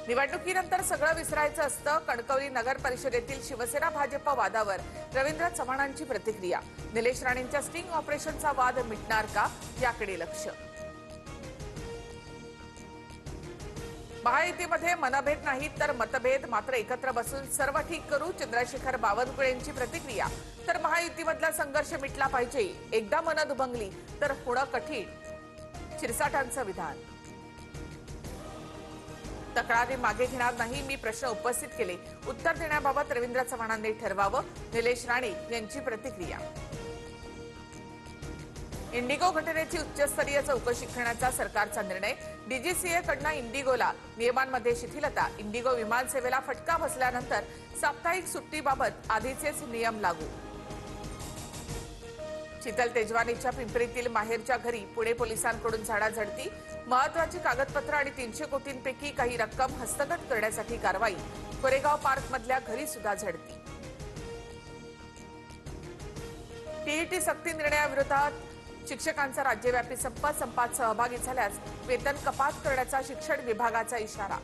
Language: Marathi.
निवडणुकीनंतर सगळं विसरायचं असतं. कणकवली नगर परिषदेतील शिवसेना भाजप वादावर रवींद्र चव्हाणांची प्रतिक्रिया. निलेश राणेंच्या स्टिंग ऑपरेशनचा वाद मिटणार का, याकडे लक्ष. महायुतीमध्ये मनभेद नाहीत तर मतभेद मात्र एकत्र बसून सर्व ठीक करू, चंद्रशेखर बावनकुळेंची प्रतिक्रिया. तर महायुतीमधला संघर्ष मिटला पाहिजे, एकदा मनं दुभंगली तर होणं कठीण, शिरसाटांचं विधान. तक्रारी मागे घेणार नाही, मी प्रश्न उपस्थित केले, उत्तर देण्याबाबत रवींद्र चव्हाणांनी ठरवावं, निलेश राणे यांची प्रतिक्रिया. इंडिगो घटनेची उच्चस्तरीय चौकशी करण्याचा सरकारचा निर्णय. डीजीसीए कडनं इंडिगोला नियमांमध्ये शिथिलता. इंडिगो विमान सेवेला फटका बसल्यानंतर साप्ताहिक सुट्टीबाबत आधीचेच नियम लागू. शीतल तेजवानीच्या पिंपरीतील माहेरच्या घरी पुणे पोलिसांकडून झाडाझडती. महत्वाची कागदपत्र आणि 300 कोटींपैकी काही रक्कम हस्तगत करण्यासाठी कारवाई. कोरेगाव पार्क मधल्या घरी सुद्धा झडती. टीईटी सक्ती निर्णयाविरोधात शिक्षकांचा राज्यव्यापी संपात सहभागी झाल्यास वेतन कपात करण्याचा शिक्षण विभागाचा इशारा.